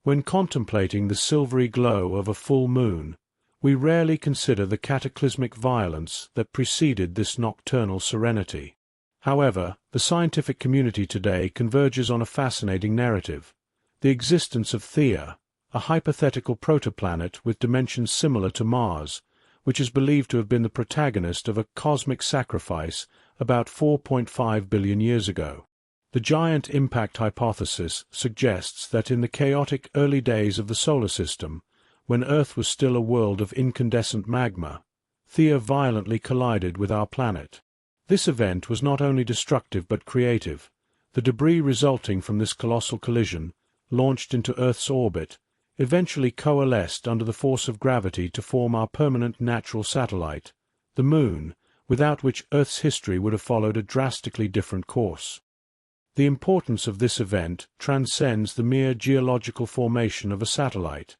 When contemplating the silvery glow of a full moon, we rarely consider the cataclysmic violence that preceded this nocturnal serenity. However, the scientific community today converges on a fascinating narrative: the existence of Theia, a hypothetical protoplanet with dimensions similar to Mars, which is believed to have been the protagonist of a cosmic sacrifice about 4.5 billion years ago. The giant impact hypothesis suggests that in the chaotic early days of the solar system, when Earth was still a world of incandescent magma, Theia violently collided with our planet. This event was not only destructive but creative. The debris resulting from this colossal collision, launched into Earth's orbit, eventually coalesced under the force of gravity to form our permanent natural satellite, the Moon, without which Earth's history would have followed a drastically different course. The importance of this event transcends the mere geological formation of a satellite.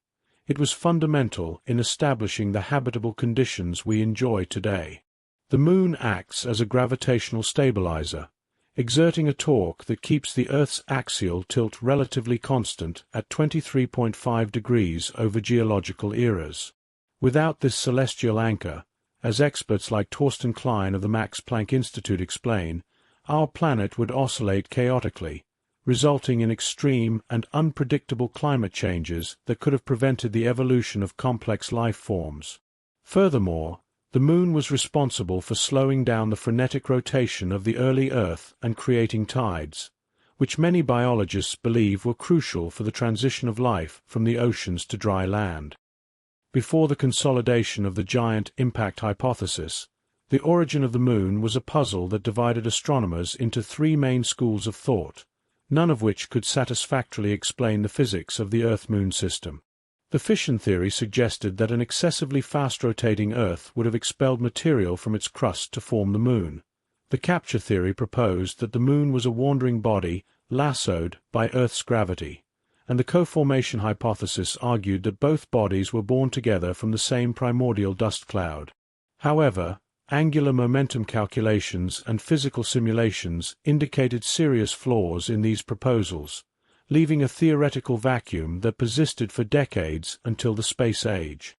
It was fundamental in establishing the habitable conditions we enjoy today. The Moon acts as a gravitational stabilizer, exerting a torque that keeps the Earth's axial tilt relatively constant at 23.5 degrees over geological eras. Without this celestial anchor, as experts like Torsten Klein of the Max Planck Institute explain, our planet would oscillate chaotically, resulting in extreme and unpredictable climate changes that could have prevented the evolution of complex life forms. Furthermore, the Moon was responsible for slowing down the frenetic rotation of the early Earth and creating tides, which many biologists believe were crucial for the transition of life from the oceans to dry land. Before the consolidation of the giant impact hypothesis, the origin of the Moon was a puzzle that divided astronomers into three main schools of thought, none of which could satisfactorily explain the physics of the Earth-Moon system. The fission theory suggested that an excessively fast-rotating Earth would have expelled material from its crust to form the Moon. The capture theory proposed that the Moon was a wandering body lassoed by Earth's gravity, and the co-formation hypothesis argued that both bodies were born together from the same primordial dust cloud. However, angular momentum calculations and physical simulations indicated serious flaws in these proposals, leaving a theoretical vacuum that persisted for decades until the space age.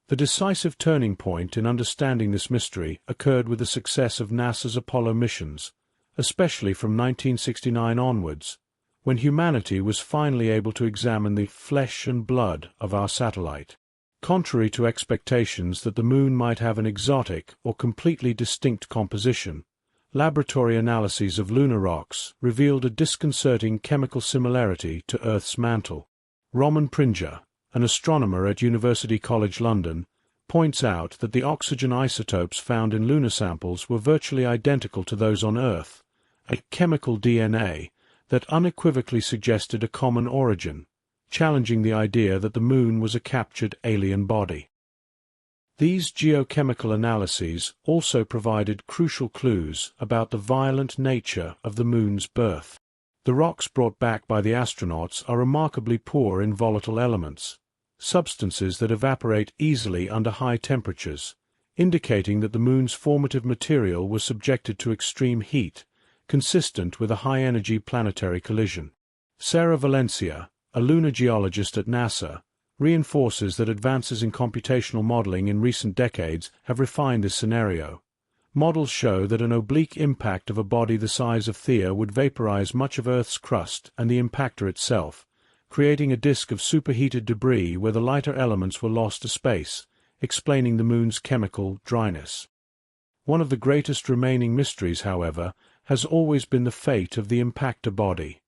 The decisive turning point in understanding this mystery occurred with the success of NASA's Apollo missions, especially from 1969 onwards, when humanity was finally able to examine the flesh and blood of our satellite. Contrary to expectations that the Moon might have an exotic or completely distinct composition, laboratory analyses of lunar rocks revealed a disconcerting chemical similarity to Earth's mantle. Roman Pringer, an astronomer at University College London, points out that the oxygen isotopes found in lunar samples were virtually identical to those on Earth, a chemical DNA that unequivocally suggested a common origin, challenging the idea that the Moon was a captured alien body. These geochemical analyses also provided crucial clues about the violent nature of the Moon's birth. The rocks brought back by the astronauts are remarkably poor in volatile elements, substances that evaporate easily under high temperatures, indicating that the Moon's formative material was subjected to extreme heat, consistent with a high-energy planetary collision. Sarah Valencia, a lunar geologist at NASA, reinforces that advances in computational modeling in recent decades have refined this scenario. Models show that an oblique impact of a body the size of Theia would vaporize much of Earth's crust and the impactor itself, creating a disk of superheated debris where the lighter elements were lost to space, explaining the Moon's chemical dryness. One of the greatest remaining mysteries, however, has always been the fate of the impactor body.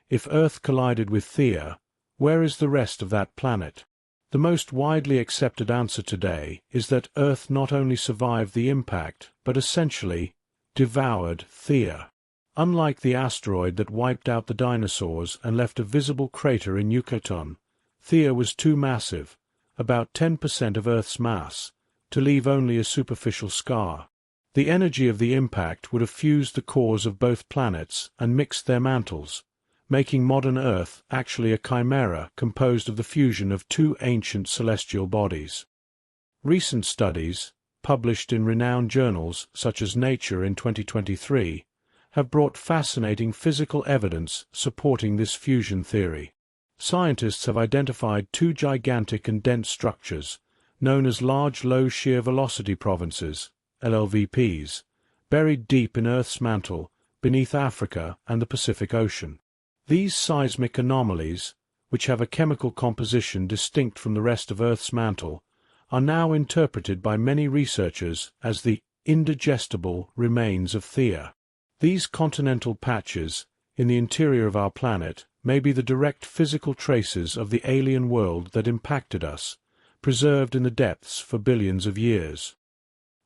If Earth collided with Theia, where is the rest of that planet? The most widely accepted answer today is that Earth not only survived the impact, but essentially devoured Theia. Unlike the asteroid that wiped out the dinosaurs and left a visible crater in Yucatan, Theia was too massive, about 10% of Earth's mass, to leave only a superficial scar. The energy of the impact would have fused the cores of both planets and mixed their mantles, making modern Earth actually a chimera composed of the fusion of two ancient celestial bodies. Recent studies, published in renowned journals such as Nature in 2023, have brought fascinating physical evidence supporting this fusion theory. Scientists have identified two gigantic and dense structures, known as large low shear velocity provinces, LLVPs, buried deep in Earth's mantle, beneath Africa and the Pacific Ocean. These seismic anomalies, which have a chemical composition distinct from the rest of Earth's mantle, are now interpreted by many researchers as the indigestible remains of Theia. These continental patches, in the interior of our planet, may be the direct physical traces of the alien world that impacted us, preserved in the depths for billions of years.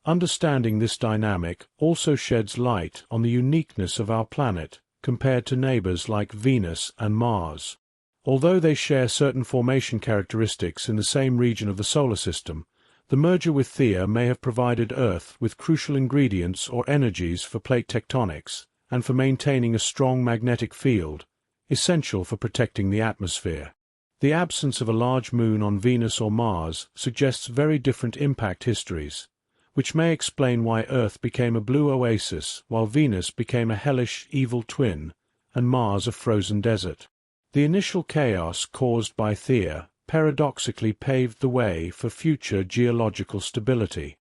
Understanding this dynamic also sheds light on the uniqueness of our planet compared to neighbors like Venus and Mars. Although they share certain formation characteristics in the same region of the solar system, the merger with Theia may have provided Earth with crucial ingredients or energies for plate tectonics and for maintaining a strong magnetic field, essential for protecting the atmosphere. The absence of a large moon on Venus or Mars suggests very different impact histories, which may explain why Earth became a blue oasis while Venus became a hellish evil twin and Mars a frozen desert. The initial chaos caused by Theia paradoxically paved the way for future geological stability.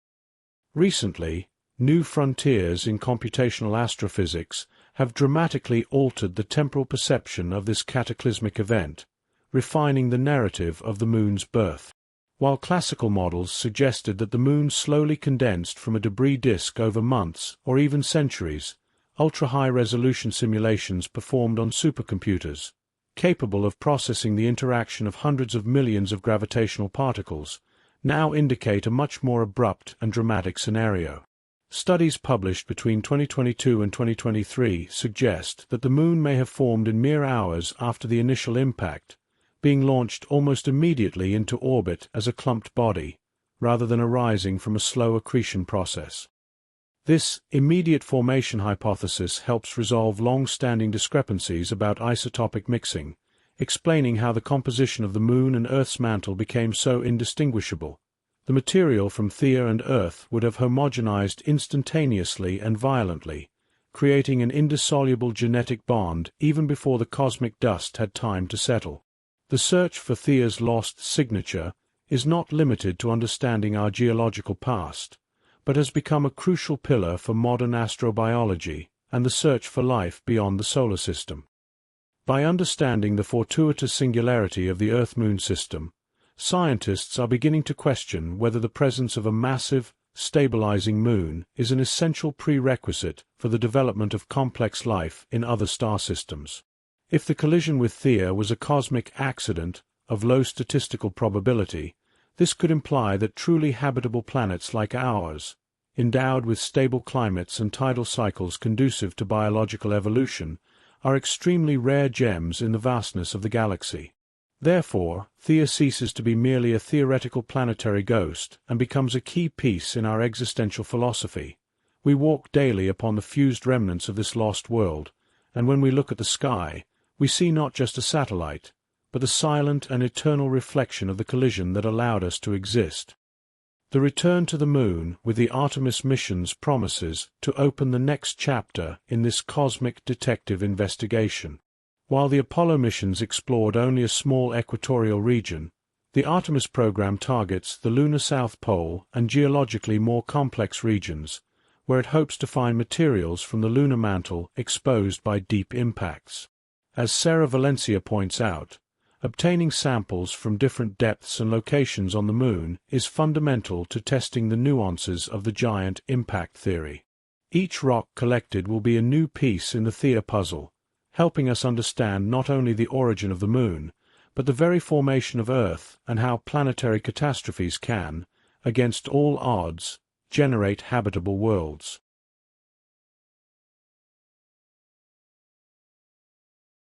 Recently, new frontiers in computational astrophysics have dramatically altered the temporal perception of this cataclysmic event, refining the narrative of the Moon's birth. While classical models suggested that the Moon slowly condensed from a debris disk over months or even centuries, ultra-high-resolution simulations performed on supercomputers, capable of processing the interaction of hundreds of millions of gravitational particles, now indicate a much more abrupt and dramatic scenario. Studies published between 2022 and 2023 suggest that the Moon may have formed in mere hours after the initial impact, being launched almost immediately into orbit as a clumped body, rather than arising from a slow accretion process. This immediate formation hypothesis helps resolve long-standing discrepancies about isotopic mixing, explaining how the composition of the Moon and Earth's mantle became so indistinguishable. The material from Theia and Earth would have homogenized instantaneously and violently, creating an indissoluble genetic bond even before the cosmic dust had time to settle. The search for Theia's lost signature is not limited to understanding our geological past, but has become a crucial pillar for modern astrobiology and the search for life beyond the solar system. By understanding the fortuitous singularity of the Earth-Moon system, scientists are beginning to question whether the presence of a massive, stabilizing moon is an essential prerequisite for the development of complex life in other star systems. If the collision with Theia was a cosmic accident of low statistical probability, this could imply that truly habitable planets like ours, endowed with stable climates and tidal cycles conducive to biological evolution, are extremely rare gems in the vastness of the galaxy. Therefore, Theia ceases to be merely a theoretical planetary ghost and becomes a key piece in our existential philosophy. We walk daily upon the fused remnants of this lost world, and when we look at the sky, we see not just a satellite, but the silent and eternal reflection of the collision that allowed us to exist. The return to the Moon with the Artemis missions promises to open the next chapter in this cosmic detective investigation. While the Apollo missions explored only a small equatorial region, the Artemis program targets the lunar South Pole and geologically more complex regions, where it hopes to find materials from the lunar mantle exposed by deep impacts. As Sarah Valencia points out, obtaining samples from different depths and locations on the Moon is fundamental to testing the nuances of the giant impact theory. Each rock collected will be a new piece in the Theia puzzle, helping us understand not only the origin of the Moon, but the very formation of Earth and how planetary catastrophes can, against all odds, generate habitable worlds.